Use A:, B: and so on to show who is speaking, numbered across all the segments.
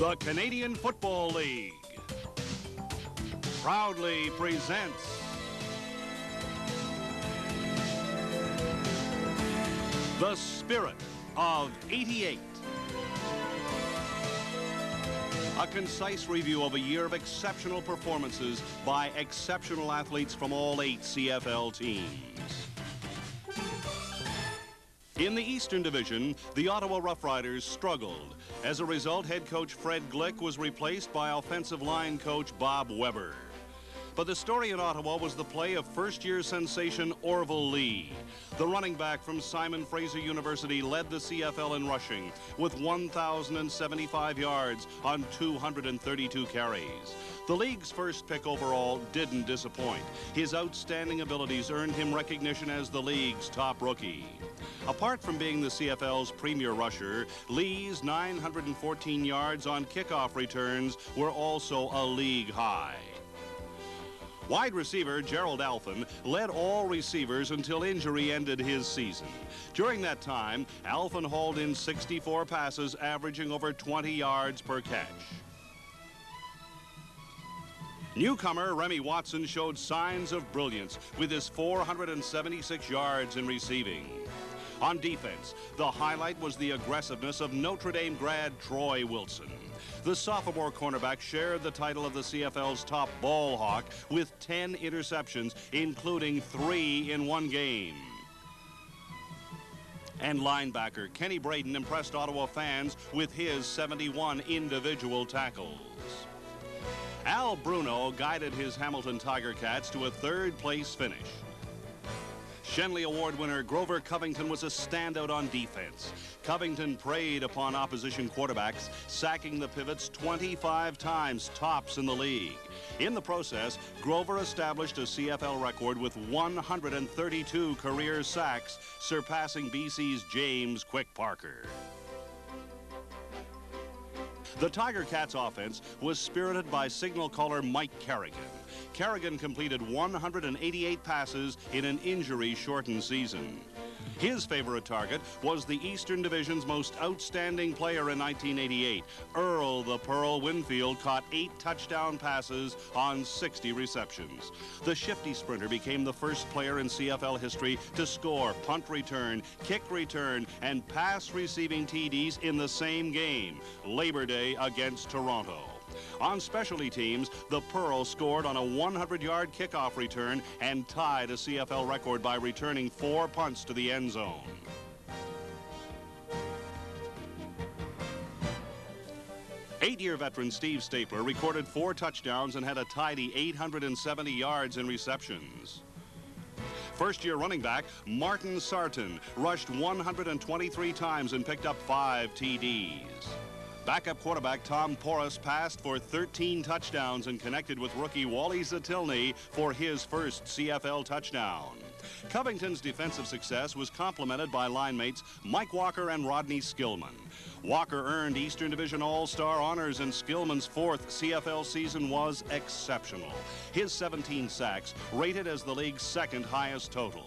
A: The Canadian Football League proudly presents The Spirit of '88. A concise review of a year of exceptional performances by exceptional athletes from all 8 CFL teams. In the Eastern Division, the Ottawa Roughriders struggled. As a result, head coach Fred Glick was replaced by offensive line coach Bob Weber. But the story in Ottawa was the play of first-year sensation Orville Lee. The running back from Simon Fraser University led the CFL in rushing with 1,075 yards on 232 carries. The league's first pick overall didn't disappoint. His outstanding abilities earned him recognition as the league's top rookie. Apart from being the CFL's premier rusher, Lee's 914 yards on kickoff returns were also a league high. Wide receiver Gerald Alphen led all receivers until injury ended his season. During that time, Alphen hauled in 64 passes, averaging over 20 yards per catch. Newcomer Remy Watson showed signs of brilliance with his 476 yards in receiving. On defense, the highlight was the aggressiveness of Notre Dame grad Troy Wilson. The sophomore cornerback shared the title of the CFL's top ball hawk with 10 interceptions, including 3 in one game. And linebacker Kenny Braden impressed Ottawa fans with his 71 individual tackles. Al Bruno guided his Hamilton Tiger Cats to a third-place finish. Shenley Award winner Grover Covington was a standout on defense. Covington preyed upon opposition quarterbacks, sacking the pivots 25 times, tops in the league. In the process, Grover established a CFL record with 132 career sacks, surpassing BC's James Quick Parker. The Tiger Cats offense was spirited by signal caller Mike Kerrigan. Kerrigan completed 188 passes in an injury-shortened season. His favorite target was the Eastern Division's most outstanding player in 1988. Earl the Pearl Winfield caught 8 touchdown passes on 60 receptions. The shifty sprinter became the first player in CFL history to score punt return, kick return, and pass receiving TDs in the same game, Labor Day against Toronto. On specialty teams, the Pearl scored on a 100-yard kickoff return and tied a CFL record by returning 4 punts to the end zone. Eight-year veteran Steve Stapler recorded 4 touchdowns and had a tidy 870 yards in receptions. First-year running back Martin Sarton rushed 123 times and picked up 5 TDs. Backup quarterback Tom Porras passed for 13 touchdowns and connected with rookie Wally Zatilny for his first CFL touchdown. Covington's defensive success was complemented by line mates Mike Walker and Rodney Skillman. Walker earned Eastern Division All-Star honors, and Skillman's 4th CFL season was exceptional. His 17 sacks rated as the league's 2nd highest total.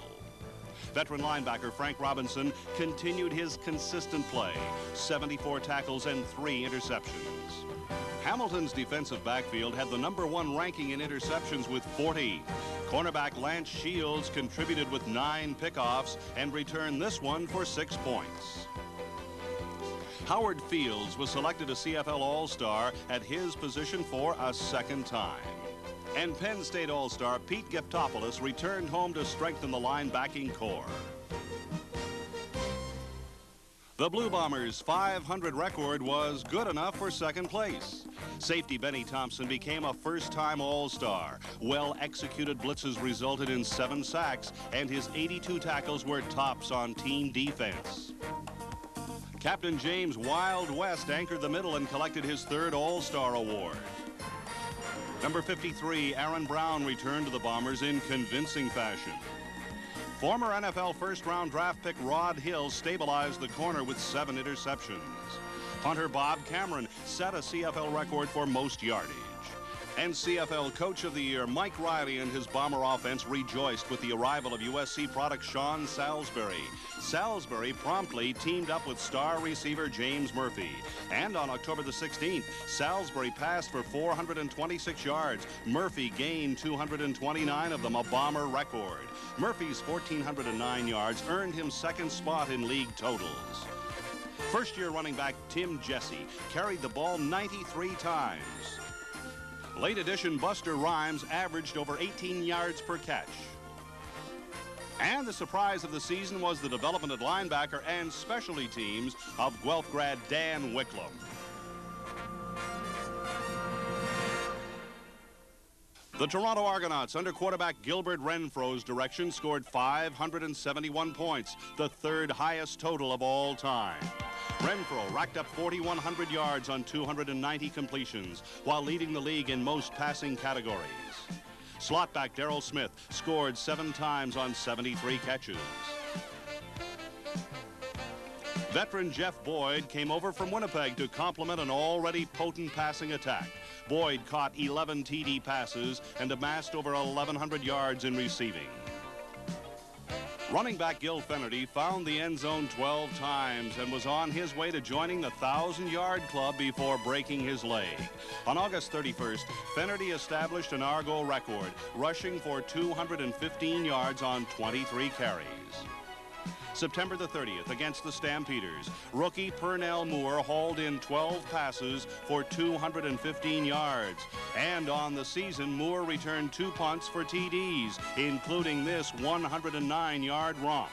A: Veteran linebacker Frank Robinson continued his consistent play, 74 tackles and 3 interceptions. Hamilton's defensive backfield had the #1 ranking in interceptions with 40. Cornerback Lance Shields contributed with 9 pickoffs and returned this one for 6 points. Howard Fields was selected a CFL All-Star at his position for a 2nd time. And Penn State All-Star Pete Giftopoulos returned home to strengthen the linebacking core. The Blue Bombers' 500 record was good enough for 2nd place. Safety Benny Thompson became a first-time All-Star. Well-executed blitzes resulted in 7 sacks, and his 82 tackles were tops on team defense. Captain James Wild West anchored the middle and collected his 3rd All-Star award. Number 53, Aaron Brown, returned to the Bombers in convincing fashion. Former NFL first-round draft pick Rod Hill stabilized the corner with 7 interceptions. Punter Bob Cameron set a CFL record for most yardage. And CFL Coach of the Year Mike Riley and his Bomber offense rejoiced with the arrival of USC product Sean Salisbury. Salisbury promptly teamed up with star receiver James Murphy. And on October the 16th, Salisbury passed for 426 yards. Murphy gained 229 of them, a Bomber record. Murphy's 1,409 yards earned him second spot in league totals. First-year running back Tim Jesse carried the ball 93 times. Late edition Buster Rhymes averaged over 18 yards per catch. And the surprise of the season was the development at linebacker and specialty teams of Guelph grad Dan Wicklum. The Toronto Argonauts, under quarterback Gilbert Renfro's direction, scored 571 points, the third highest total of all time. Renfro racked up 4,100 yards on 290 completions, while leading the league in most passing categories. Slotback Darrell Smith scored 7 times on 73 catches. Veteran Jeff Boyd came over from Winnipeg to complement an already potent passing attack. Boyd caught 11 TD passes and amassed over 1,100 yards in receiving. Running back Gil Fennerty found the end zone 12 times and was on his way to joining the 1,000-yard club before breaking his leg. On August 31st, Fennerty established an Argo record, rushing for 215 yards on 23 carries. September the 30th, against the Stampeders, rookie Pernell Moore hauled in 12 passes for 215 yards. And on the season, Moore returned 2 punts for TDs, including this 109-yard romp.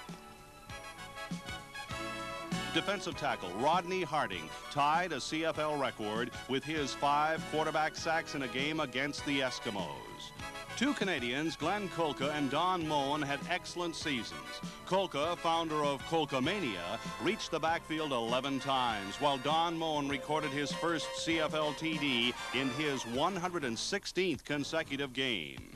A: Defensive tackle Rodney Harding tied a CFL record with his 5 quarterback sacks in a game against the Eskimos. 2 Canadians, Glenn Kolka and Don Moen, had excellent seasons. Kolka, founder of Kolkamania, reached the backfield 11 times, while Don Moen recorded his first CFL TD in his 116th consecutive game.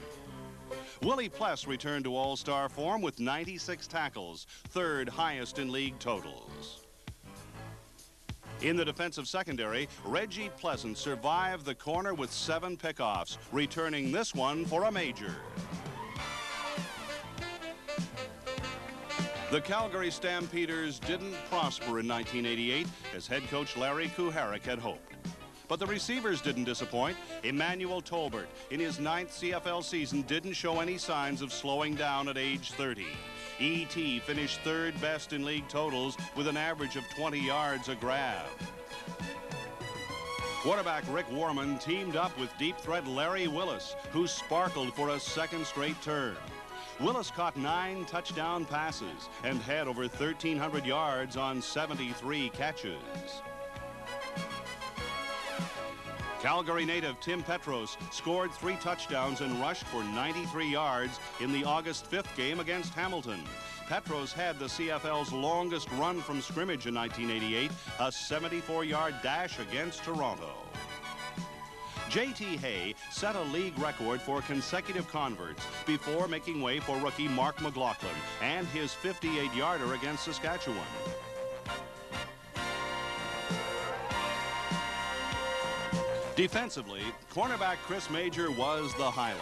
A: Willie Pless returned to all-star form with 96 tackles, third highest in league totals. In the defensive secondary, Reggie Pleasant survived the corner with 7 pickoffs, returning this one for a major. The Calgary Stampeders didn't prosper in 1988 as head coach Larry Kuharich had hoped. But the receivers didn't disappoint. Emmanuel Tolbert, in his 9th CFL season, didn't show any signs of slowing down at age 30. E.T. finished 3rd best in league totals with an average of 20 yards a grab. Quarterback Rick Warman teamed up with deep threat Larry Willis, who sparkled for a 2nd straight term. Willis caught 9 touchdown passes and had over 1,300 yards on 73 catches. Calgary native Tim Petros scored 3 touchdowns and rushed for 93 yards in the August 5th game against Hamilton. Petros had the CFL's longest run from scrimmage in 1988, a 74-yard dash against Toronto. J.T. Hay set a league record for consecutive converts before making way for rookie Mark McLaughlin and his 58-yarder against Saskatchewan. Defensively, cornerback Chris Major was the highlight.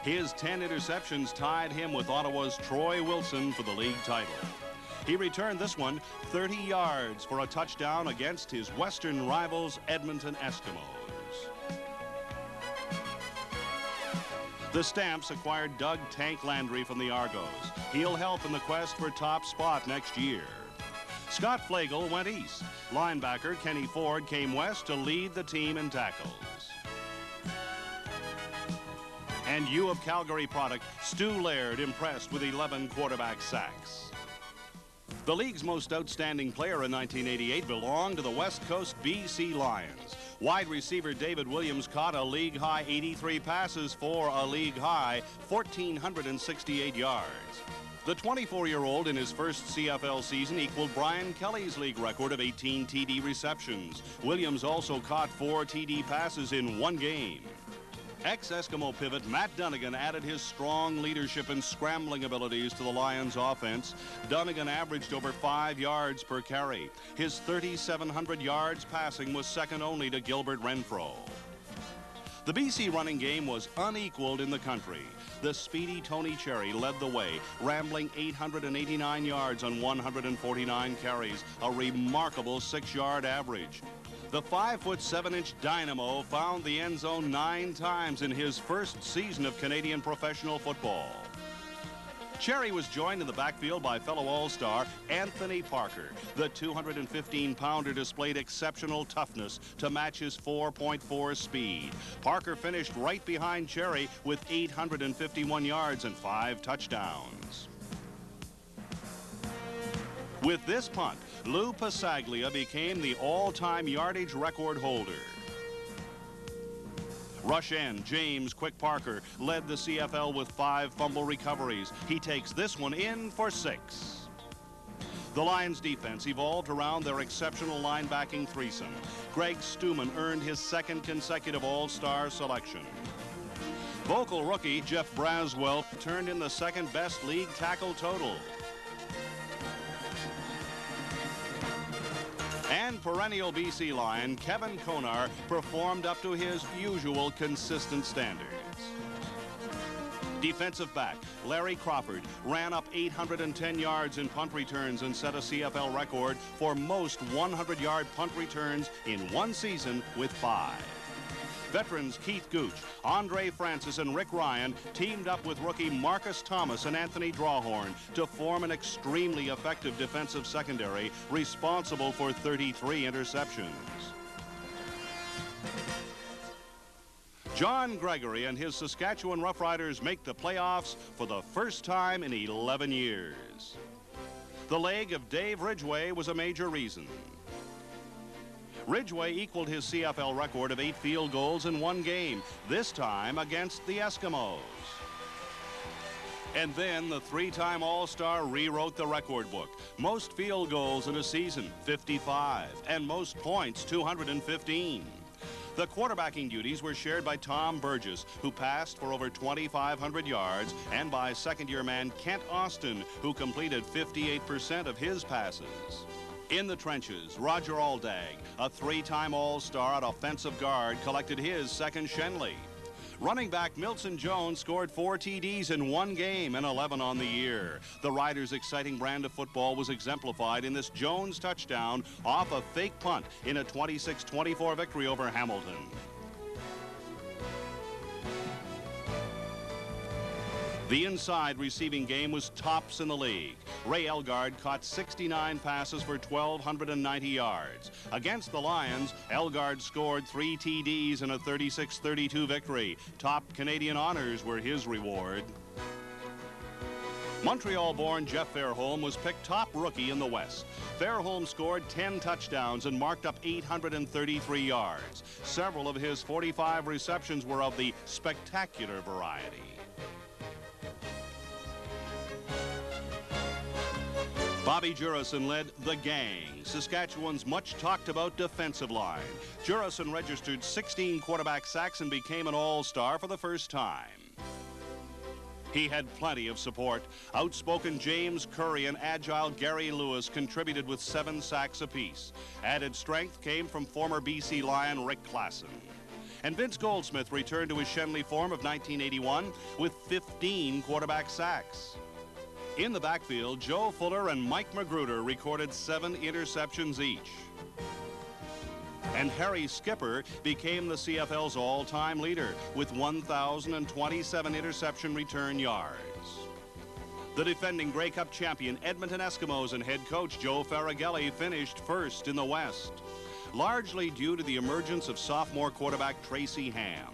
A: His 10 interceptions tied him with Ottawa's Troy Wilson for the league title. He returned this one 30 yards for a touchdown against his western rivals, Edmonton Eskimos. The Stamps acquired Doug Tank Landry from the Argos. He'll help in the quest for top spot next year. Scott Flagel went east. Linebacker Kenny Ford came west to lead the team in tackles. And U of Calgary product Stu Laird impressed with 11 quarterback sacks. The league's most outstanding player in 1988 belonged to the West Coast BC Lions. Wide receiver David Williams caught a league-high 83 passes for a league-high 1,468 yards. The 24-year-old in his first CFL season equaled Brian Kelly's league record of 18 TD receptions. Williams also caught 4 TD passes in one game. Ex-Eskimo pivot Matt Dunnigan added his strong leadership and scrambling abilities to the Lions' offense. Dunnigan averaged over 5 yards per carry. His 3,700 yards passing was second only to Gilbert Renfro. The BC running game was unequaled in the country. The speedy Tony Cherry led the way, rambling 889 yards on 149 carries, a remarkable 6-yard average. The 5'7" dynamo found the end zone 9 times in his first season of Canadian professional football. Cherry was joined in the backfield by fellow All-Star Anthony Parker. The 215-pounder displayed exceptional toughness to match his 4.4 speed. Parker finished right behind Cherry with 851 yards and 5 touchdowns. With this punt, Lou Pasaglia became the all-time yardage record holder. Rush end, James Quick Parker led the CFL with 5 fumble recoveries. He takes this one in for 6. The Lions defense evolved around their exceptional linebacking threesome. Greg Stuman earned his 2nd consecutive All-Star selection. Vocal rookie Jeff Braswell turned in the 2nd best league tackle total. And perennial BC Lion Kevin Konar performed up to his usual consistent standards. Defensive back Larry Crawford ran up 810 yards in punt returns and set a CFL record for most 100-yard punt returns in one season with 5. Veterans Keith Gooch, Andre Francis, and Rick Ryan teamed up with rookie Marcus Thomas and Anthony Drawhorn to form an extremely effective defensive secondary responsible for 33 interceptions. John Gregory and his Saskatchewan Roughriders make the playoffs for the first time in 11 years. The leg of Dave Ridgway was a major reason. Ridgway equaled his CFL record of 8 field goals in one game, this time against the Eskimos. And then the 3-time All-Star rewrote the record book. Most field goals in a season, 55, and most points, 215. The quarterbacking duties were shared by Tom Burgess, who passed for over 2,500 yards, and by second-year man Kent Austin, who completed 58% of his passes. In the trenches, Roger Aldag, a 3-time All-Star at offensive guard, collected his 2nd Shenley. Running back Milton Jones scored 4 TDs in one game and 11 on the year. The Riders' exciting brand of football was exemplified in this Jones touchdown off a fake punt in a 26-24 victory over Hamilton. The inside receiving game was tops in the league. Ray Elgard caught 69 passes for 1,290 yards. Against the Lions, Elgard scored 3 TDs in a 36-32 victory. Top Canadian honors were his reward. Montreal-born Jeff Fairholm was picked top rookie in the West. Fairholm scored 10 touchdowns and marked up 833 yards. Several of his 45 receptions were of the spectacular variety. Bobby Jurison led the gang, Saskatchewan's much-talked-about defensive line. Jurison registered 16 quarterback sacks and became an All-Star for the first time. He had plenty of support. Outspoken James Curry and agile Gary Lewis contributed with 7 sacks apiece. Added strength came from former BC Lion Rick Klassen. And Vince Goldsmith returned to his Shenley form of 1981 with 15 quarterback sacks. In the backfield, Joe Fuller and Mike Magruder recorded 7 interceptions each. And Harry Skipper became the CFL's all-time leader with 1,027 interception return yards. The defending Grey Cup champion Edmonton Eskimos and head coach Joe Faragelli finished first in the West, largely due to the emergence of sophomore quarterback Tracy Ham.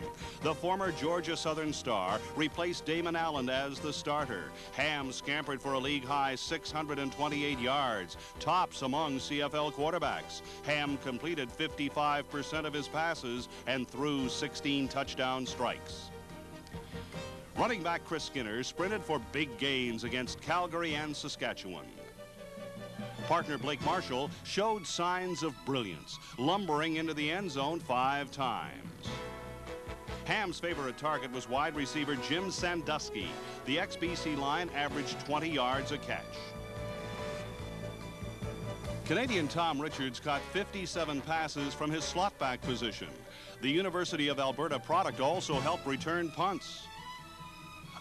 A: The former Georgia Southern star replaced Damon Allen as the starter. Ham scampered for a league-high 628 yards, tops among CFL quarterbacks. Ham completed 55% of his passes and threw 16 touchdown strikes. Running back Chris Skinner sprinted for big gains against Calgary and Saskatchewan. Partner Blake Marshall showed signs of brilliance, lumbering into the end zone 5 times. Ham's favorite target was wide receiver Jim Sandusky. The ex-BC Lion averaged 20 yards a catch. Canadian Tom Richards caught 57 passes from his slot back position. The University of Alberta product also helped return punts.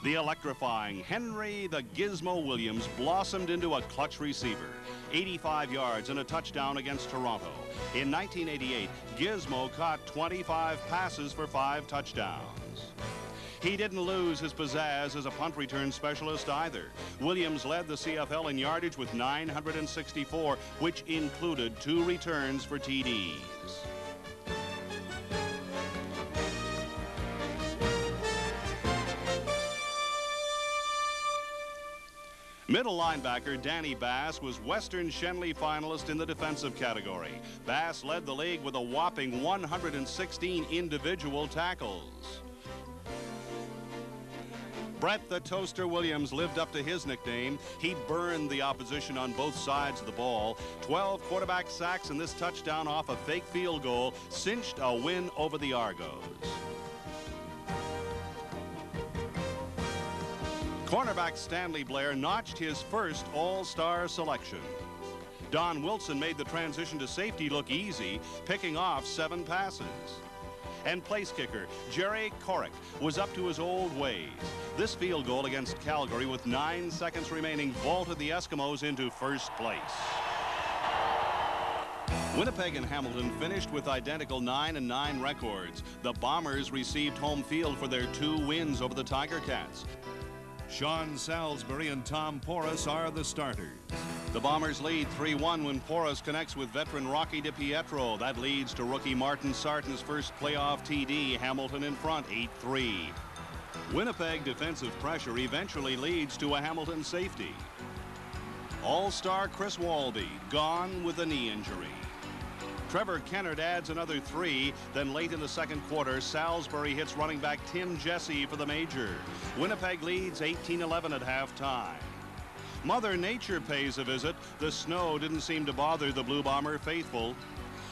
A: The electrifying Henry the Gizmo Williams blossomed into a clutch receiver. 85 yards and a touchdown against Toronto. In 1988, Gizmo caught 25 passes for 5 touchdowns. He didn't lose his pizzazz as a punt return specialist either. Williams led the CFL in yardage with 964, which included 2 returns for TDs. Middle linebacker Danny Bass was Western Shenley finalist in the defensive category. Bass led the league with a whopping 116 individual tackles. Brett the Toaster Williams lived up to his nickname. He burned the opposition on both sides of the ball. 12 quarterback sacks and this touchdown off a fake field goal cinched a win over the Argos. Cornerback Stanley Blair notched his first All-Star selection. Don Wilson made the transition to safety look easy, picking off 7 passes. And place kicker Jerry Korrick was up to his old ways. This field goal against Calgary with 9 seconds remaining vaulted the Eskimos into first place. Winnipeg and Hamilton finished with identical 9-9 records. The Bombers received home field for their 2 wins over the Tiger Cats. Sean Salisbury and Tom Porras are the starters. The Bombers lead 3-1 when Porras connects with veteran Rocky DiPietro. That leads to rookie Martin Sarton's first playoff TD. Hamilton in front, 8-3. Winnipeg defensive pressure eventually leads to a Hamilton safety. All-star Chris Walby gone with a knee injury. Trevor Kennard adds another 3. Then late in the second quarter, Salisbury hits running back Tim Jesse for the major. Winnipeg leads 18-11 at halftime. Mother Nature pays a visit. The snow didn't seem to bother the Blue Bomber faithful.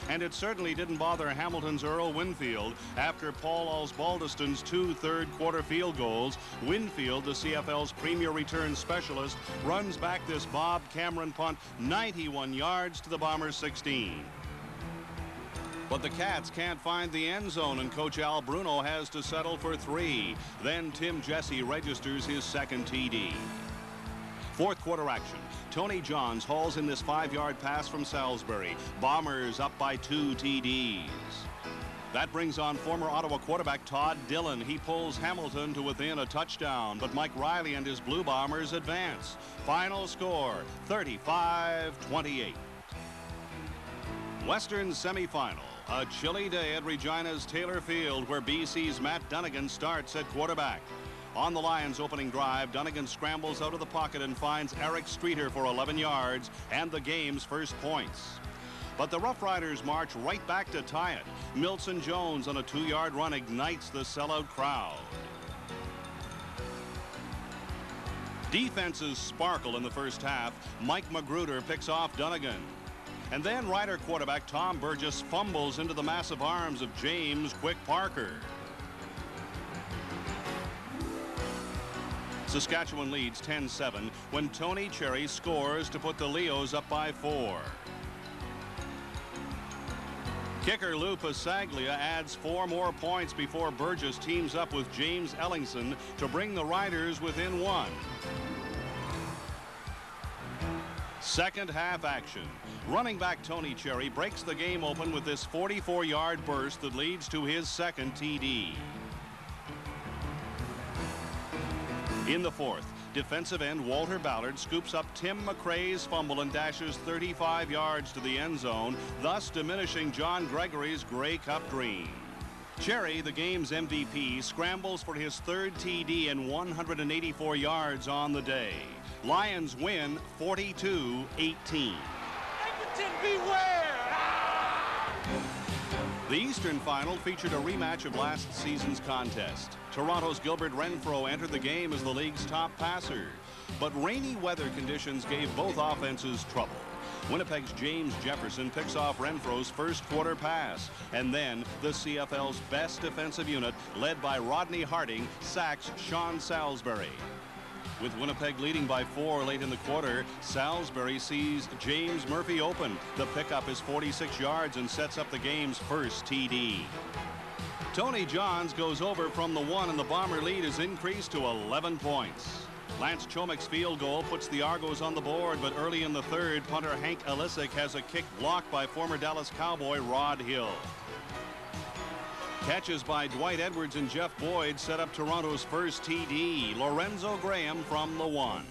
A: And it certainly didn't bother Hamilton's Earl Winfield. After Paul Osbaldiston's 2 third-quarter field goals, Winfield, the CFL's premier return specialist, runs back this Bob Cameron punt 91 yards to the Bombers' 16. But the Cats can't find the end zone, and Coach Al Bruno has to settle for 3. Then Tim Jesse registers his second TD. Fourth quarter action. Tony Johns hauls in this 5-yard pass from Salisbury. Bombers up by 2 TDs. That brings on former Ottawa quarterback Todd Dillon. He pulls Hamilton to within a touchdown, but Mike Riley and his Blue Bombers advance. Final score, 35-28. Western semifinal. A chilly day at Regina's Taylor Field, where BC's Matt Dunnigan starts at quarterback. On the Lions' opening drive, Dunnigan scrambles out of the pocket and finds Eric Streeter for 11 yards and the game's first points. But the Rough Riders march right back to tie it. Milson Jones on a 2-yard run ignites the sellout crowd. Defenses sparkle in the first half. Mike Magruder picks off Dunnigan. And then Rider quarterback Tom Burgess fumbles into the massive arms of James Quick Parker. Saskatchewan leads 10-7 when Tony Cherry scores to put the Leos up by 4. Kicker Lou Pasaglia adds 4 more points before Burgess teams up with James Ellingson to bring the Riders within 1. Second half action. Running back Tony Cherry breaks the game open with this 44-yard burst that leads to his second TD. In the fourth, defensive end Walter Ballard scoops up Tim McRae's fumble and dashes 35 yards to the end zone, thus diminishing John Gregory's Grey Cup dream. Cherry, the game's MVP, scrambles for his 3rd TD and 184 yards on the day. Lions win 42-18.
B: Edmonton, beware!
A: The Eastern Final featured a rematch of last season's contest. Toronto's Gilbert Renfro entered the game as the league's top passer. But rainy weather conditions gave both offenses trouble. Winnipeg's James Jefferson picks off Renfro's first quarter pass. And then the CFL's best defensive unit, led by Rodney Harding, sacks Sean Salisbury. With Winnipeg leading by 4 late in the quarter, Salisbury sees James Murphy open. The pickup is 46 yards and sets up the game's first TD. Tony Johns goes over from the 1, and the Bomber lead is increased to 11 points. Lance Chomek's field goal puts the Argos on the board, but early in the third, punter Hank Alisic has a kick blocked by former Dallas Cowboy Rod Hill. Catches by Dwight Edwards and Jeff Boyd set up Toronto's first TD. Lorenzo Graham from the 1.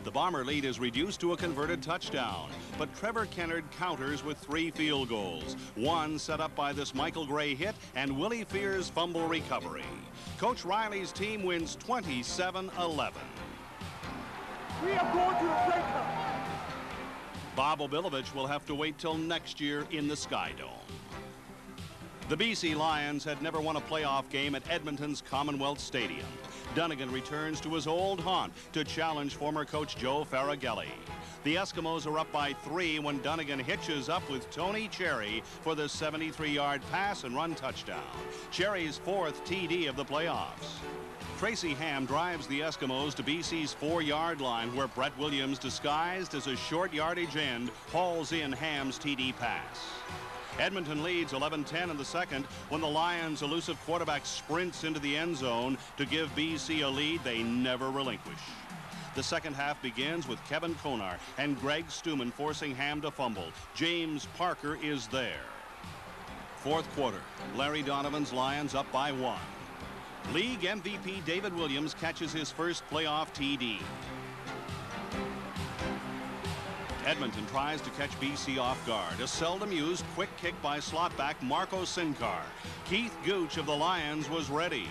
A: The Bomber lead is reduced to a converted touchdown, but Trevor Kennard counters with 3 field goals. One set up by this Michael Gray hit and Willie Fear's fumble recovery. Coach Riley's team wins 27-11.
B: We are going to the Grey Cup.
A: Bob Obilovich will have to wait till next year in the Sky Dome. The BC Lions had never won a playoff game at Edmonton's Commonwealth Stadium. Dunnigan returns to his old haunt to challenge former coach Joe Faragelli. The Eskimos are up by 3 when Dunnigan hitches up with Tony Cherry for the 73-yard pass and run touchdown. Cherry's 4th TD of the playoffs. Tracy Ham drives the Eskimos to BC's 4-yard line, where Brett Williams, disguised as a short yardage end, hauls in Ham's TD pass. Edmonton leads 11-10 in the second when the Lions' elusive quarterback sprints into the end zone to give BC a lead they never relinquish. The second half begins with Kevin Konar and Greg Stuman forcing Ham to fumble. James Parker is there. Fourth quarter, Larry Donovan's Lions up by 1. League MVP David Williams catches his first playoff TD. Edmonton tries to catch BC off guard. A seldom used quick kick by slot back Marco Sinkar. Keith Gooch of the Lions was ready.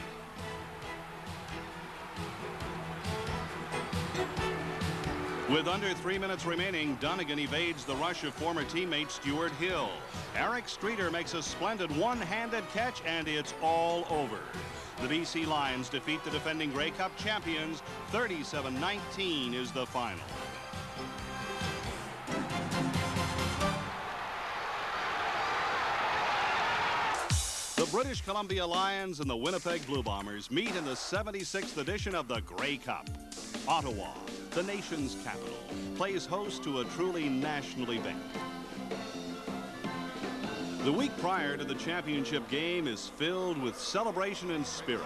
A: With under 3 minutes remaining, Dunnigan evades the rush of former teammate Stuart Hill. Eric Streeter makes a splendid one-handed catch, and it's all over. The BC Lions defeat the defending Grey Cup champions. 37-19 is the final. The British Columbia Lions and the Winnipeg Blue Bombers meet in the 76th edition of the Grey Cup. Ottawa, the nation's capital, plays host to a truly national event. The week prior to the championship game is filled with celebration and spirit.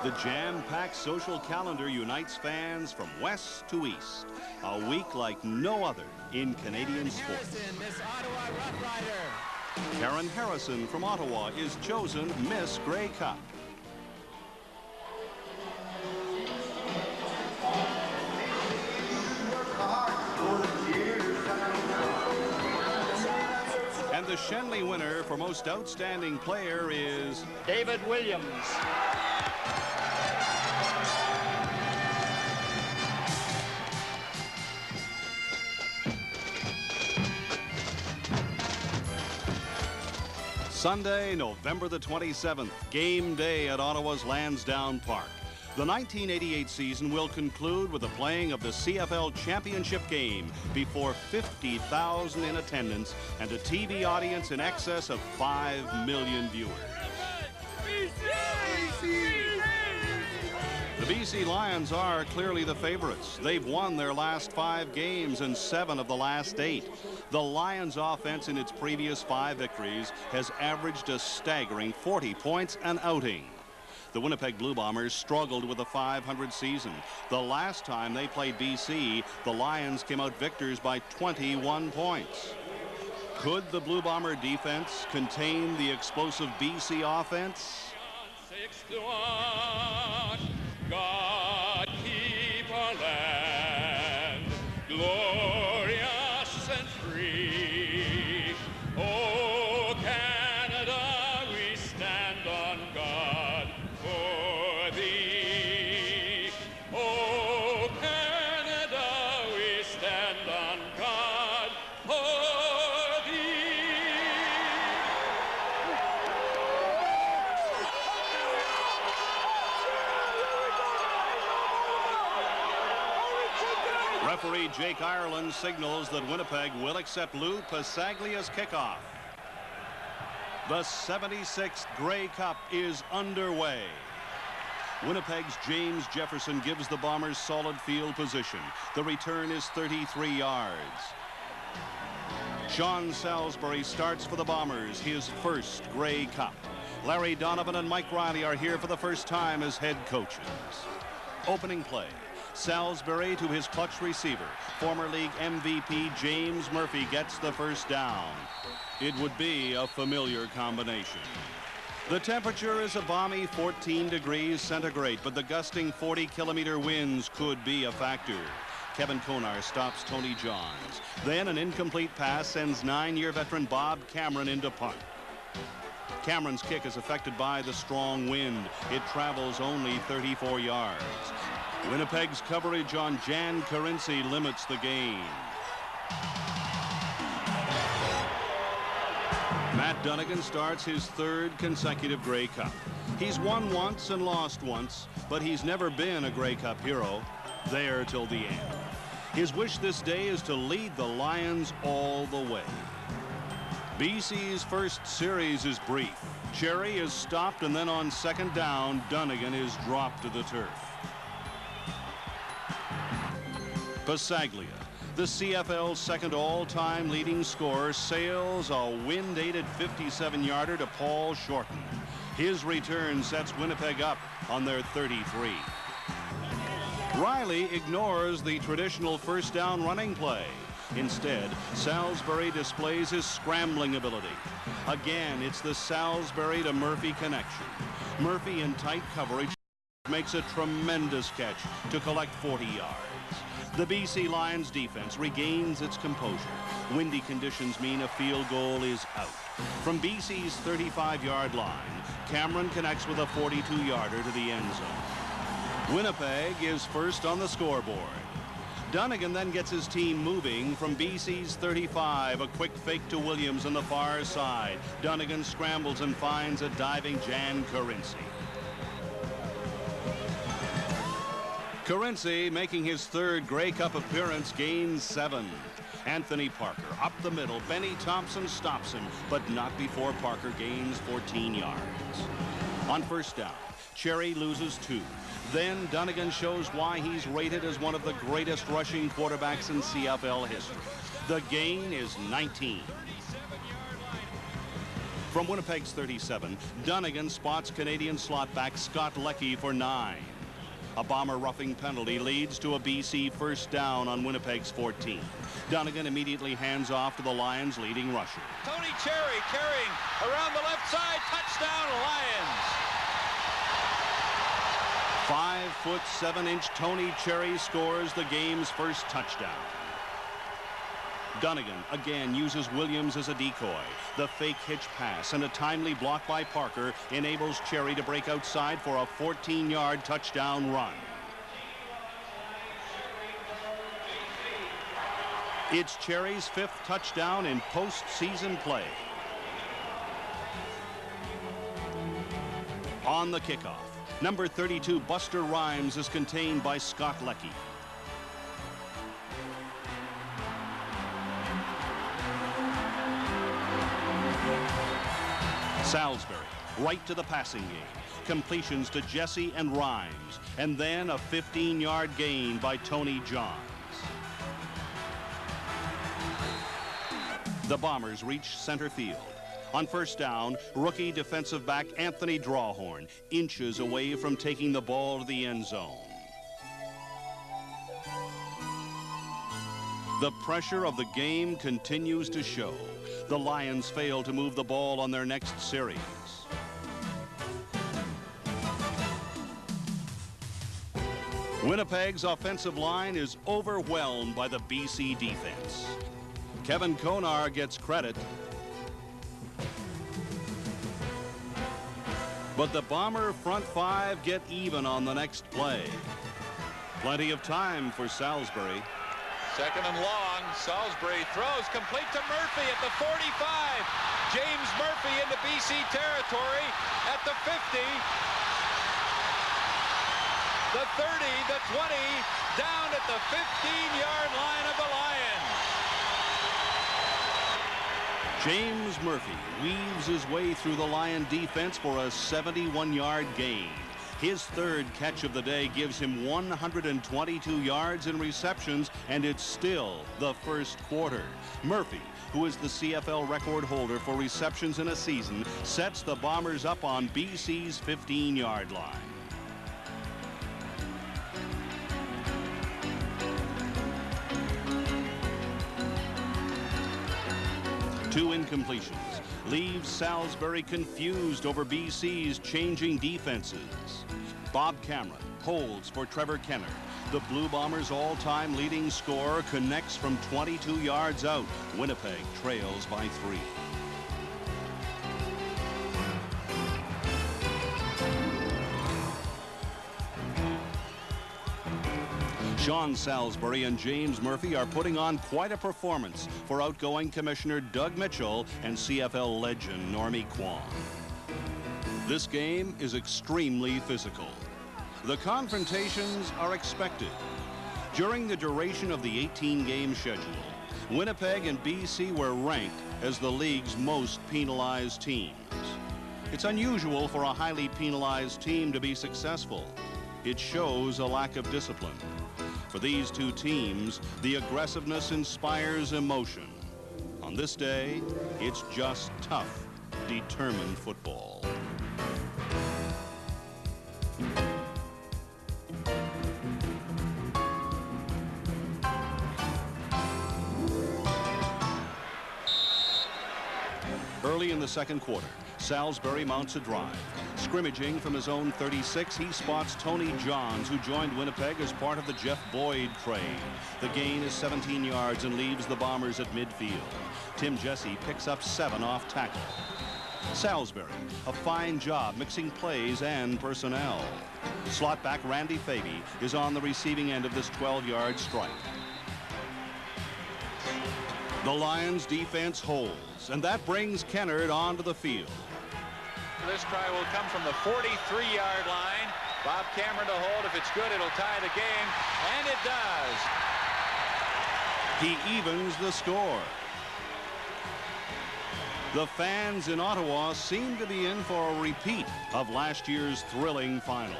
A: The jam-packed social calendar unites fans from west to east. A week like no other in Canadian sports.
C: Miss Ottawa Rough Rider.
A: Karen Harrison from Ottawa is chosen Miss Grey Cup. And the Shenley winner for most outstanding player is
B: David Williams.
A: Sunday, November the 27th, game day at Ottawa's Lansdowne Park. The 1988 season will conclude with the playing of the CFL championship game before 50,000 in attendance and a TV audience in excess of 5 million viewers. The BC Lions are clearly the favorites. They've won their last 5 games and 7 of the last 8. The Lions offense in its previous 5 victories has averaged a staggering 40 points an outing. The Winnipeg Blue Bombers struggled with a .500 season. The last time they played BC, the Lions came out victors by 21 points. Could the Blue Bomber defense contain the explosive BC offense?
D: 6-1. God keep our land glorious and free. Oh, Canada, we stand on God for thee. Oh, Canada, we stand on God for thee.
A: Referee Jake Ireland signals that Winnipeg will accept Lou Pasaglia's kickoff. The 76th Grey Cup is underway. Winnipeg's James Jefferson gives the Bombers solid field position. The return is 33 yards. Sean Salisbury starts for the Bombers, his first Grey Cup. Larry Donovan and Mike Riley are here for the first time as head coaches. Opening play. Salisbury to his clutch receiver. Former league MVP James Murphy gets the first down. It would be a familiar combination. The temperature is a balmy 14 degrees centigrade, but the gusting 40-kilometer winds could be a factor. Kevin Konar stops Tony Johns. Then an incomplete pass sends 9-year veteran Bob Cameron into punt. Cameron's kick is affected by the strong wind. It travels only 34 yards. Winnipeg's coverage on Jan Carinci limits the gain. Matt Dunnigan starts his third consecutive Grey Cup. He's won once and lost once, but he's never been a Grey Cup hero. There till the end. His wish this day is to lead the Lions all the way. BC's first series is brief. Cherry is stopped, and then on second down, Dunnigan is dropped to the turf. Passaglia, the CFL's second all-time leading scorer, sails a wind-aided 57-yarder to Paul Shorten. His return sets Winnipeg up on their 33. Riley ignores the traditional first down running play. Instead, Salisbury displays his scrambling ability. Again, it's the Salisbury to Murphy connection. Murphy in tight coverage makes a tremendous catch to collect 40 yards. The BC Lions defense regains its composure. Windy conditions mean a field goal is out. From BC's 35-yard line, Cameron connects with a 42-yarder to the end zone. Winnipeg is first on the scoreboard. Dunnigan then gets his team moving from BC's 35. A quick fake to Williams on the far side. Dunnigan scrambles and finds a diving Jan Carinci. Carinci, making his third Grey Cup appearance, gains 7. Anthony Parker up the middle. Benny Thompson stops him, but not before Parker gains 14 yards. On first down, Cherry loses 2. Then Dunnigan shows why he's rated as one of the greatest rushing quarterbacks in CFL history. The gain is 19. From Winnipeg's 37, Dunnigan spots Canadian slot back Scott Leckie for 9. A Bomber roughing penalty leads to a BC first down on Winnipeg's 14. Dunnigan immediately hands off to the Lions' leading rusher.
C: Tony Cherry carrying around the left side. Touchdown, Lions.
A: 5'7" Tony Cherry scores the game's first touchdown. Dunnigan again uses Williams as a decoy. The fake hitch pass and a timely block by Parker enables Cherry to break outside for a 14-yard touchdown run. It's Cherry's 5th touchdown in postseason play. On the kickoff, number 32 Buster Rhymes is contained by Scott Leckie. Salisbury right to the passing game. Completions to Jesse and Rhymes, and then a 15-yard gain by Tony Johns. The Bombers reach center field. On first down, rookie defensive back Anthony Drawhorn inches away from taking the ball to the end zone. The pressure of the game continues to show. The Lions fail to move the ball on their next series. Winnipeg's offensive line is overwhelmed by the BC defense. Kevin Konar gets credit, but the Bomber front 5 get even on the next play. Plenty of time for Salisbury.
C: Second and long. Salisbury throws complete to Murphy at the 45. James Murphy into BC territory at the 50. The 30, the 20, down at the 15-yard line of the Lions.
A: James Murphy weaves his way through the Lion defense for a 71-yard gain. His third catch of the day gives him 122 yards and receptions, and it's still the first quarter. Murphy, who is the CFL record holder for receptions in a season, sets the Bombers up on BC's 15-yard line. Two incompletions leaves Salisbury confused over BC's changing defenses. Bob Cameron holds for Trevor Kenner. The Blue Bombers' all-time leading scorer connects from 22 yards out. Winnipeg trails by 3. Sean Salisbury and James Murphy are putting on quite a performance for outgoing Commissioner Doug Mitchell and CFL legend Normie Kwan. This game is extremely physical. The confrontations are expected. During the duration of the 18-game schedule, Winnipeg and BC were ranked as the league's most penalized teams. It's unusual for a highly penalized team to be successful. It shows a lack of discipline. For these two teams, the aggressiveness inspires emotion. On this day, it's just tough, determined football. Early in the second quarter, Salisbury mounts a drive. Scrimmaging from his own 36, he spots Tony Johns, who joined Winnipeg as part of the Jeff Boyd trade. The gain is 17 yards and leaves the Bombers at midfield. Tim Jesse picks up 7 off tackle. Salisbury, a fine job mixing plays and personnel. Slot back Randy Faby is on the receiving end of this 12-yard strike. The Lions defense holds, and that brings Kennard onto the field.
C: This try will come from the 43-yard line. Bob Cameron to hold. If it's good, it'll tie the game, and it does.
A: He evens the score. The fans in Ottawa seem to be in for a repeat of last year's thrilling final.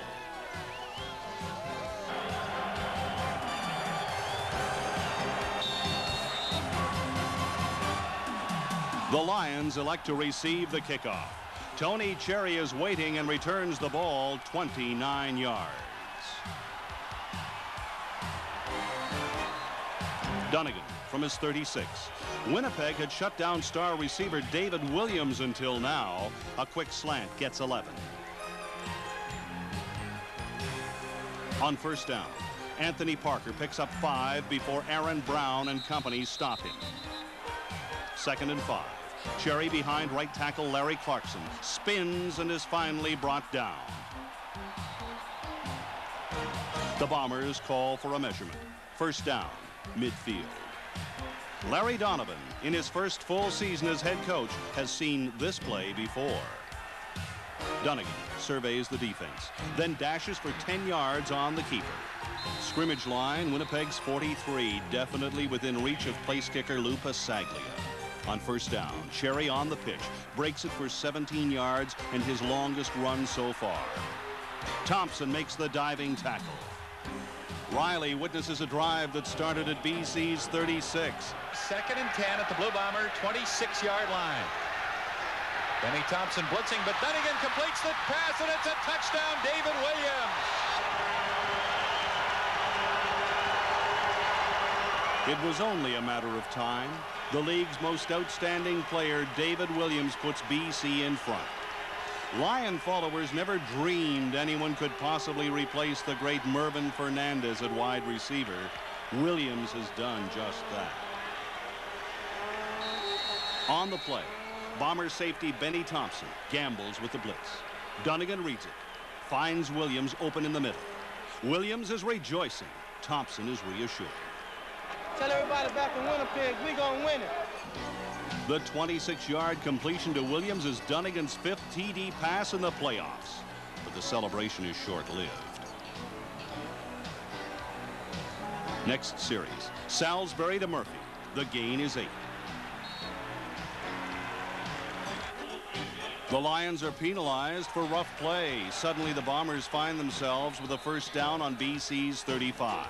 A: The Lions elect to receive the kickoff. Tony Cherry is waiting and returns the ball 29 yards. Dunnigan from his 36. Winnipeg had shut down star receiver David Williams until now. A quick slant gets 11. On first down, Anthony Parker picks up 5 before Aaron Brown and company stop him. 2nd and 5. Cherry behind right tackle Larry Clarkson spins and is finally brought down. The Bombers call for a measurement. First down, midfield. Larry Donovan, in his first full season as head coach, has seen this play before. Dunnigan surveys the defense, then dashes for 10 yards on the keeper. Scrimmage line, Winnipeg's 43, definitely within reach of place kicker Lou Pasaglia. On first down, Cherry on the pitch, breaks it for 17 yards and his longest run so far. Thompson makes the diving tackle. Riley witnesses a drive that started at BC's 36.
C: 2nd and 10 at the Blue Bomber 26-yard line. Benny Thompson blitzing, but Dunnigan completes the pass, and it's a touchdown, David Williams.
A: It was only a matter of time. The league's most outstanding player, David Williams, puts BC in front. Lion followers never dreamed anyone could possibly replace the great Mervyn Fernandez at wide receiver. Williams has done just that. On the play, Bomber safety Benny Thompson gambles with the blitz. Dunnigan reads it, finds Williams open in the middle. Williams is rejoicing. Thompson is reassured.
B: Tell everybody back in Winnipeg, we gonna win it.
A: The 26-yard completion to Williams is Dunnigan's 5th TD pass in the playoffs. But the celebration is short-lived. Next series, Salisbury to Murphy. The gain is 8. The Lions are penalized for rough play. Suddenly the Bombers find themselves with a first down on BC's 35.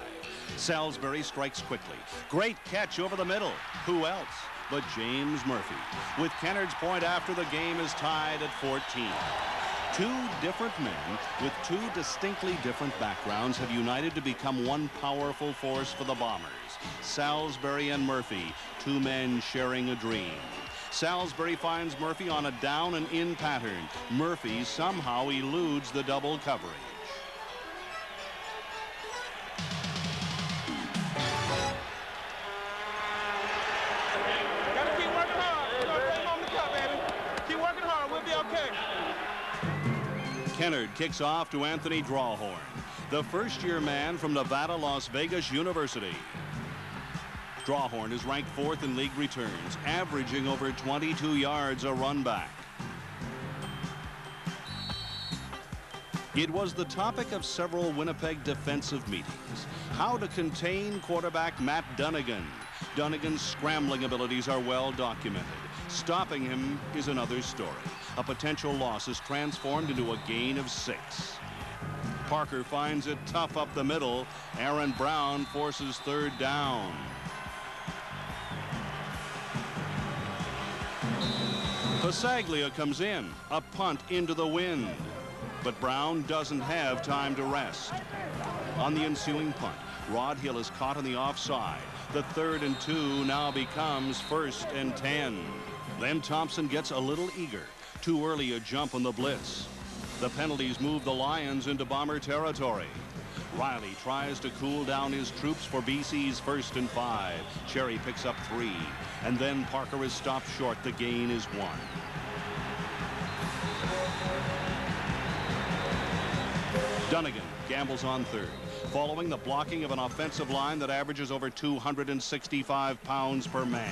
A: Salisbury strikes quickly. Great catch over the middle. Who else but James Murphy? With Kennard's point after the game is tied at 14. Two different men with two distinctly different backgrounds have united to become one powerful force for the Bombers. Salisbury and Murphy, two men sharing a dream. Salisbury finds Murphy on a down and in pattern. Murphy somehow eludes the double coverage.
B: Gotta keep working hard. We're gonna bring home the cup, baby. Keep working hard. We'll be okay.
A: Kennard kicks off to Anthony Drawhorn, the first-year man from Nevada, Las Vegas University. Drawhorn is ranked 4th in league returns, averaging over 22 yards a run back. It was the topic of several Winnipeg defensive meetings. How to contain quarterback Matt Dunnigan. Dunnigan's scrambling abilities are well documented. Stopping him is another story. A potential loss is transformed into a gain of 6. Parker finds it tough up the middle. Aaron Brown forces 3rd down. Pasaglia comes in, a punt into the wind. But Brown doesn't have time to rest. On the ensuing punt, Rod Hill is caught on the offside. The 3rd and 2 now becomes 1st and 10. Then Thompson gets a little eager. Too early a jump on the blitz. The penalties move the Lions into Bomber territory. Riley tries to cool down his troops for BC's 1st and 5. Cherry picks up 3. And then Parker is stopped short. The gain is 1. Dunnigan gambles on 3rd, following the blocking of an offensive line that averages over 265 pounds per man.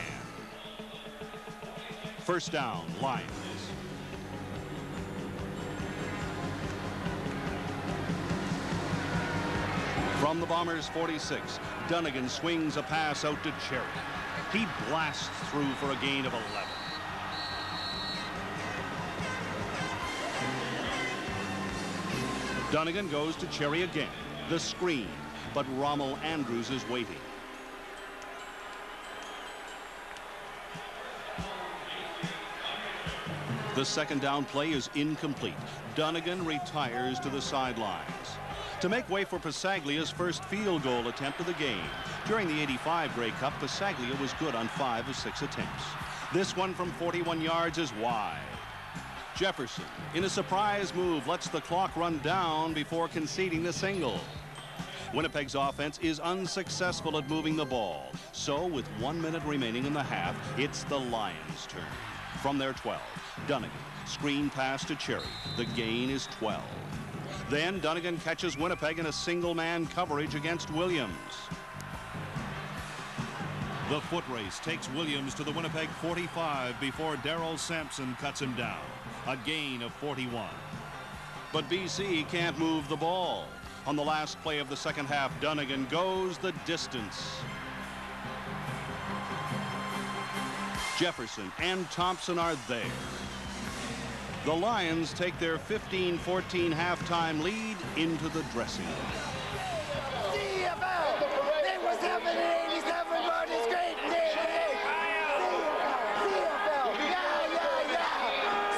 A: First down, Lions. From the Bombers' 46, Dunnigan swings a pass out to Cherry. He blasts through for a gain of 11. Dunnigan goes to Cherry again. The screen, but Rommel Andrews is waiting. The second down play is incomplete. Dunnigan retires to the sidelines to make way for Pasaglia's first field goal attempt of the game. During the '85 Grey Cup, Pasaglia was good on 5 of 6 attempts. This one from 41 yards is wide. Jefferson, in a surprise move, lets the clock run down before conceding the single. Winnipeg's offense is unsuccessful at moving the ball. So, with 1 minute remaining in the half, it's the Lions' turn. From their 12, Dunnigan, screen pass to Cherry. The gain is 12. Then Dunnigan catches Winnipeg in a single-man coverage against Williams. The foot race takes Williams to the Winnipeg 45 before Darrell Sampson cuts him down. A gain of 41. But BC can't move the ball. On the last play of the second half, Dunnigan goes the distance. Jefferson and Thompson are there. The Lions take their 15-14 halftime lead into the dressing room.
E: CFL! It was 787, but it's great day today! CFL! Yeah!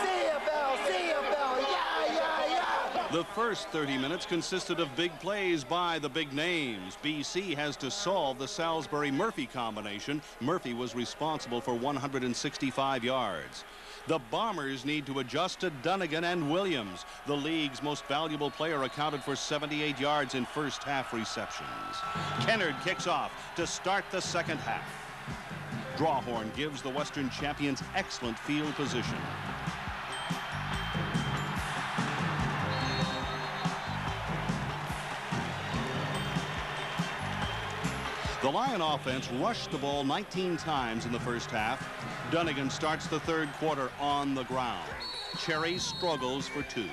E: CFL! Yeah!
A: The first 30 minutes consisted of big plays by the big names. BC has to solve the Salisbury-Murphy combination. Murphy was responsible for 165 yards. The Bombers need to adjust to Dunnigan and Williams. The league's most valuable player accounted for 78 yards in first half receptions. Kennard kicks off to start the second half. Drawhorn gives the Western champions excellent field position. The Lion offense rushed the ball 19 times in the first half. Dunnigan starts the third quarter on the ground. Cherry struggles for 2.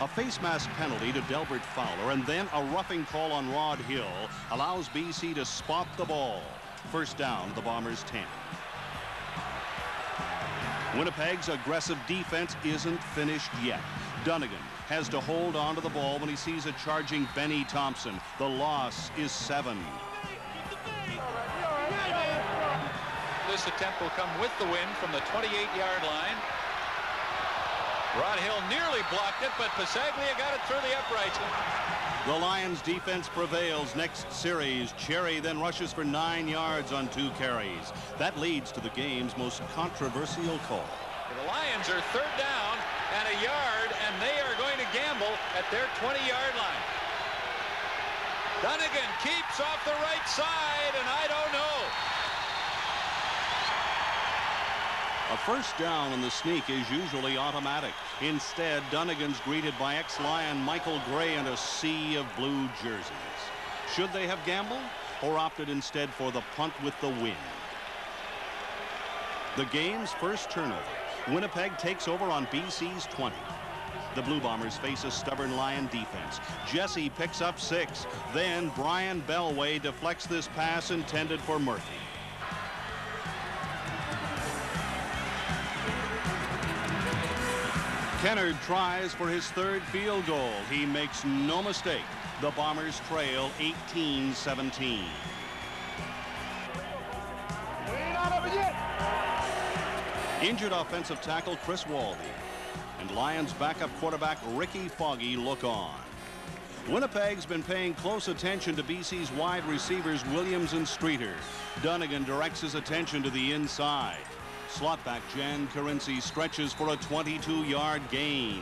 A: A face mask penalty to Delbert Fowler and then a roughing call on Rod Hill allows BC to spot the ball. First down, the Bombers 10. Winnipeg's aggressive defense isn't finished yet. Dunnigan has to hold on to the ball when he sees a charging Benny Thompson. The loss is 7.
C: This attempt will come with the win from the 28-yard line. Rod Hill nearly blocked it, but Pasaglia got it through the uprights.
A: The Lions defense prevails next series. Cherry then rushes for 9 yards on 2 carries. That leads to the game's most controversial call.
C: The Lions are 3rd down and a yard, and they are going to gamble at their 20-yard line. Dunnigan keeps off the right side, and I don't know.
A: A first down on the sneak is usually automatic. Instead, Dunnigan's greeted by ex-Lion Michael Gray and a sea of blue jerseys. Should they have gambled or opted instead for the punt with the win? The game's first turnover. Winnipeg takes over on BC's 20. The Blue Bombers face a stubborn Lion defense. Jesse picks up 6. Then Brian Bellway deflects this pass intended for Murphy. Kennard tries for his 3rd field goal. He makes no mistake. The Bombers trail 18-17. Injured offensive tackle Chris Waldy and Lions backup quarterback Ricky Foggy look on. Winnipeg's been paying close attention to BC's wide receivers Williams and Streeter. Dunnigan directs his attention to the inside. Slotback Jan Carinci stretches for a 22-yard gain.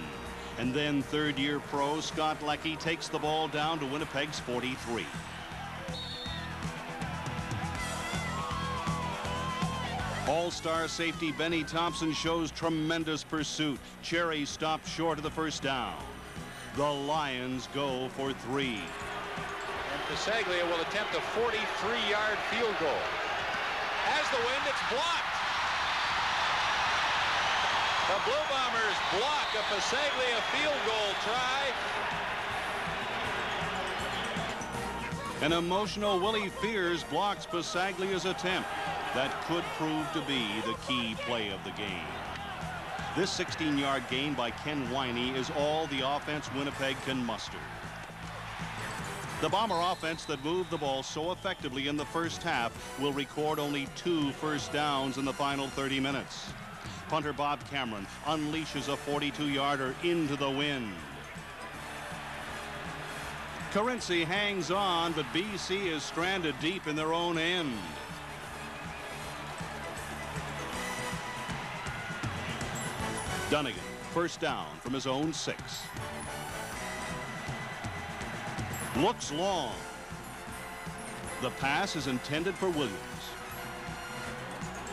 A: And then 3rd-year pro Scott Leckie takes the ball down to Winnipeg's 43. All-star safety Benny Thompson shows tremendous pursuit. Cherry stopped short of the first down. The Lions go for 3.
C: And Pasaglia will attempt a 43-yard field goal. Has the wind, it's blocked. The Blue Bombers block a Pasaglia field goal try. An emotional Willie Fears blocks Pasaglia's attempt. That could prove to be the key play of the game. This 16-yard gain by Ken Winey is all the offense Winnipeg can muster. The Bomber offense that moved the ball so effectively in the first half will record only 2 first downs in the final 30 minutes. Punter Bob Cameron unleashes a 42-yarder into the wind. Carinci hangs on, but BC is stranded deep in their own end. Dunnigan, first down from his own 6. Looks long. The pass is intended for Williams.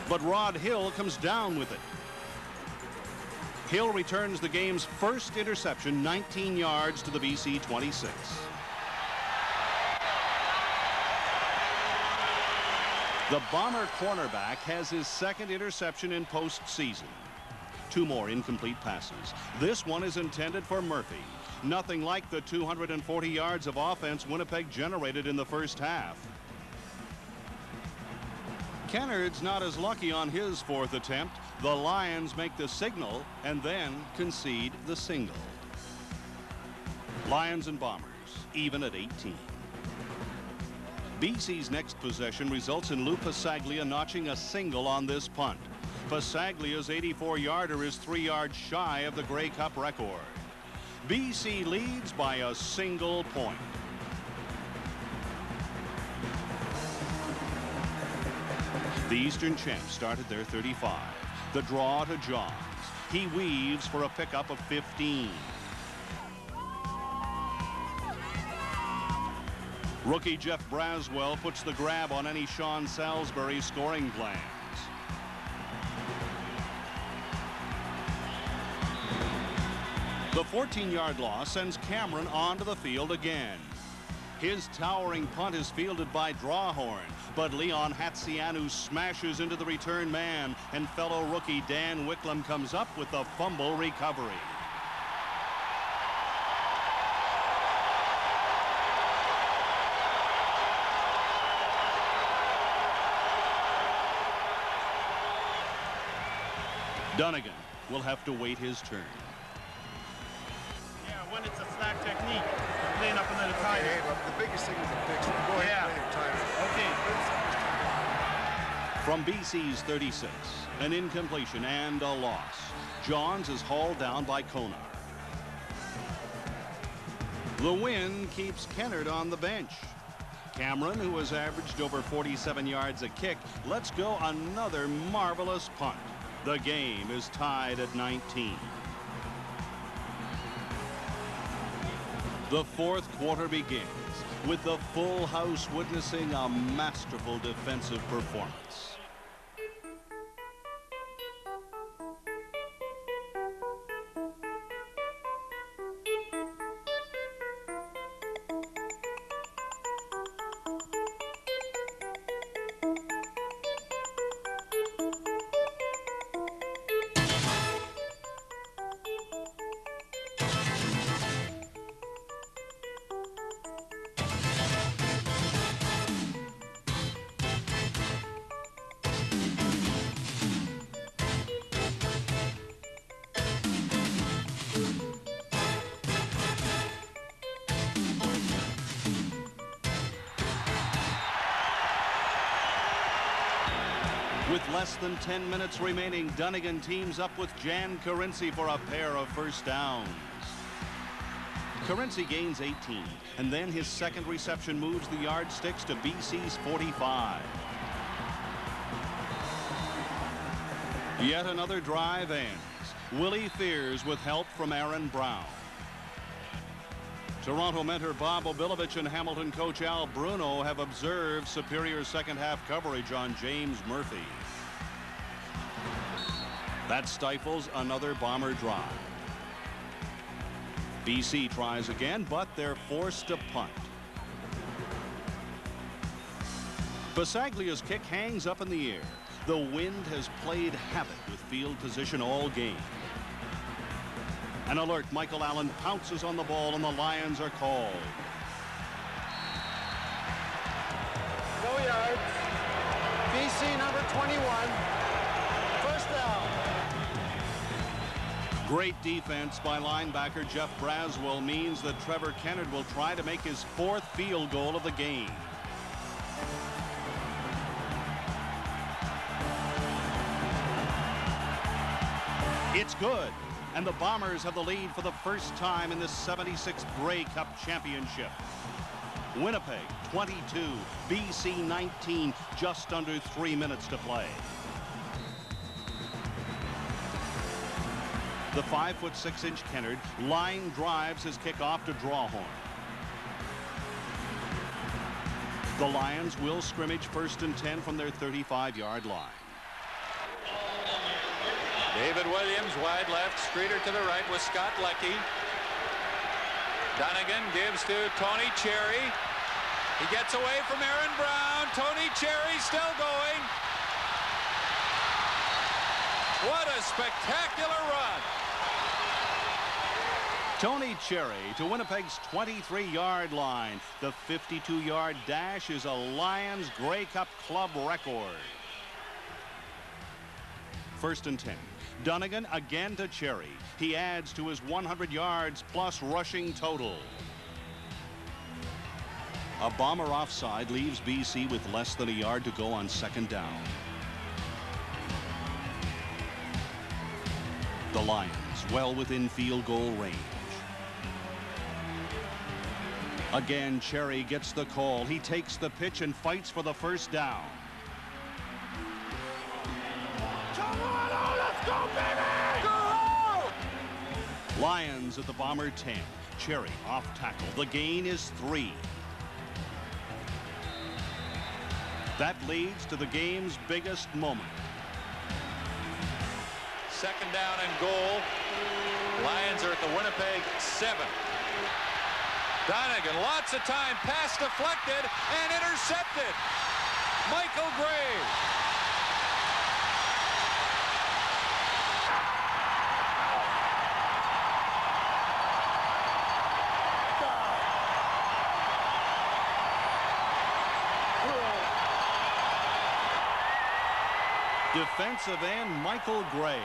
C: But Rod Hill comes down with it. Hill returns the game's first interception, 19 yards to the BC 26. The Bomber cornerback has his 2nd interception in postseason. 2 more incomplete passes. This one is intended for Murphy. Nothing like the 240 yards of offense Winnipeg generated in the first half. Kennard's not as lucky on his 4th attempt. The Lions make the signal and then concede the single. Lions and Bombers even at 18. BC's next possession results in Lou Pasaglia notching a single on this punt. Pasaglia's 84-yarder is 3 yards shy of the Grey Cup record. BC leads by a single point. The Eastern champs start at their 35. The draw to Johns. He weaves for a pickup of 15. Rookie Jeff Braswell puts the grab on any Sean Salisbury scoring plans. The 14-yard loss sends Cameron onto the field again. His towering punt is fielded by Drawhorn, but Leon Hatzianu smashes into the return man, and fellow rookie Dan Wicklum comes up with the fumble recovery. Dunnigan will have to wait his turn.
B: Yeah, when it's a slack technique, playing up a little tighter.
F: Okay, well, the biggest thing is a fix. Go ahead and play it tighter.
C: Okay. From BC's 36, an incompletion and a loss. Johns is hauled down by Konar. The win keeps Kennard on the bench. Cameron, who has averaged over 47 yards a kick, lets go another marvelous punt. The game is tied at 19. The fourth quarter begins with the full house witnessing a masterful defensive performance. With less than 10 minutes remaining, Dunnigan teams up with Jan Carinci for a pair of first downs. Carinci gains 18, and then his second reception moves the yardsticks to BC's 45. Yet another drive ends. Willie Fears with help from Aaron Brown. Toronto mentor Bob Obilovich and Hamilton coach Al Bruno have observed superior second-half coverage on James Murphy. That stifles another Bomber drive. BC tries again, but they're forced to punt. Basaglia's kick hangs up in the air. The wind has played havoc with field position all game. An alert Michael Allen pounces on the ball, and the Lions are called.
F: Go yards. BC number 21. First down.
C: Great defense by linebacker Jeff Braswell means that Trevor Kennard will try to make his fourth field goal of the game. It's good, and the Bombers have the lead for the first time in the 76th Grey Cup Championship. Winnipeg 22, BC 19, just under 3 minutes to play. The 5'6" Kennard line drives his kickoff to Drawhorn. The Lions will scrimmage 1st and 10 from their 35-yard line.
G: David Williams wide left, Streeter to the right with Scott Leckie. Dunnigan gives to Tony Cherry. He gets away from Aaron Brown. Tony Cherry still going. What a spectacular run.
C: Tony Cherry to Winnipeg's 23-yard line. The 52-yard dash is a Lions Grey Cup club record. 1st and 10. Dunnigan again to Cherry. He adds to his 100 yards plus rushing total. A Bomber offside leaves BC with less than a yard to go on 2nd down. The Lions well within field goal range. Again, Cherry gets the call. He takes the pitch and fights for the first down.
B: Come on, oh, let's go, baby! Go!
C: Lions at the Bomber 10. Cherry off tackle. The gain is 3. That leads to the game's biggest moment.
G: 2nd down and goal. Lions are at the Winnipeg 7. Dunnigan, lots of time, pass deflected and intercepted. Michael Gray.
C: Defensive end Michael Gray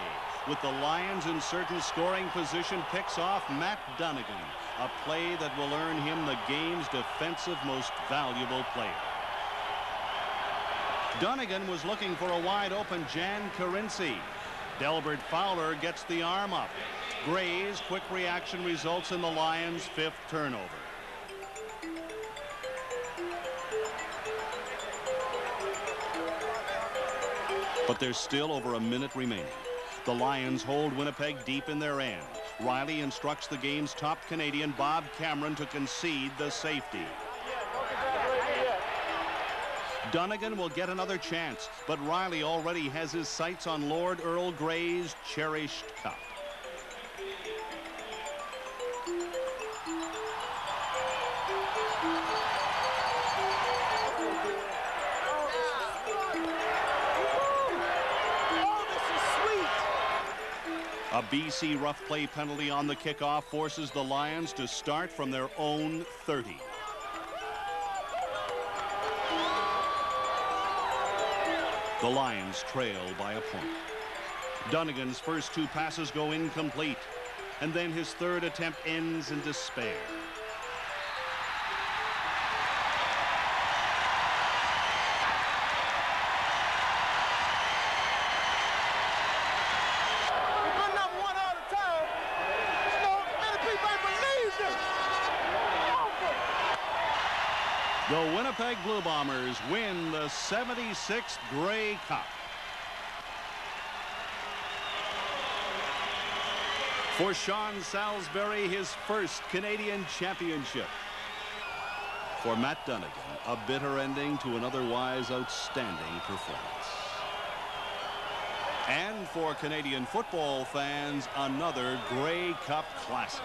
C: with the Lions in certain scoring position, picks off Matt Dunnigan, a play that will earn him the game's defensive most valuable player. Dunnigan was looking for a wide-open Jan Carinci. Delbert Fowler gets the arm up. Gray's quick reaction results in the Lions' 5th turnover. But there's still over a minute remaining. The Lions hold Winnipeg deep in their end. Riley instructs the game's top Canadian, Bob Cameron, to concede the safety. Dunnigan will get another chance, but Riley already has his sights on Lord Earl Grey's cherished cup. A BC rough play penalty on the kickoff forces the Lions to start from their own 30. The Lions trail by a point. Dunnigan's first 2 passes go incomplete, and then his 3rd attempt ends in despair. The Winnipeg Blue Bombers win the 76th Grey Cup. For Sean Salisbury, his first Canadian championship. For Matt Dunnigan, a bitter ending to an otherwise outstanding performance. And for Canadian football fans, another Grey Cup classic.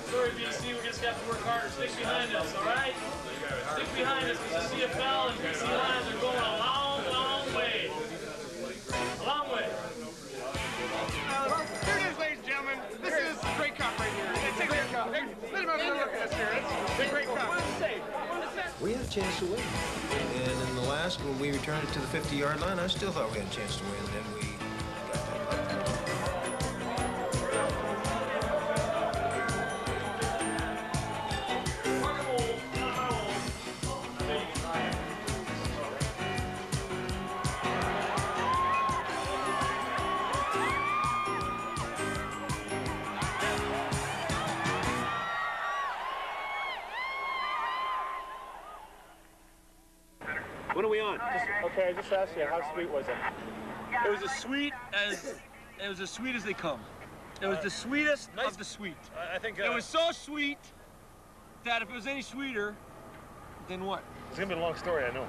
H: Sorry, BC, we just got to work harder. Stick behind us, all right? Stick behind us, because the CFL and BC Lions are going a long, long way. A long way.
B: Here it is, ladies and gentlemen. This is the Grey Cup right here. It's a Grey Cup. Let me have a look at this here. It's the Grey Cup.
F: We had a chance to win. And in the last, when we returned it to the 50-yard line, I still thought we had a chance to win. Then we got that.
H: When are we on?
B: Okay, I just asked you, how sweet was it?
H: It was as sweet as they come. It was the sweetest of the sweet.
B: I think
H: it was so sweet that if it was any sweeter, then what?
B: it's gonna be a long story, I know.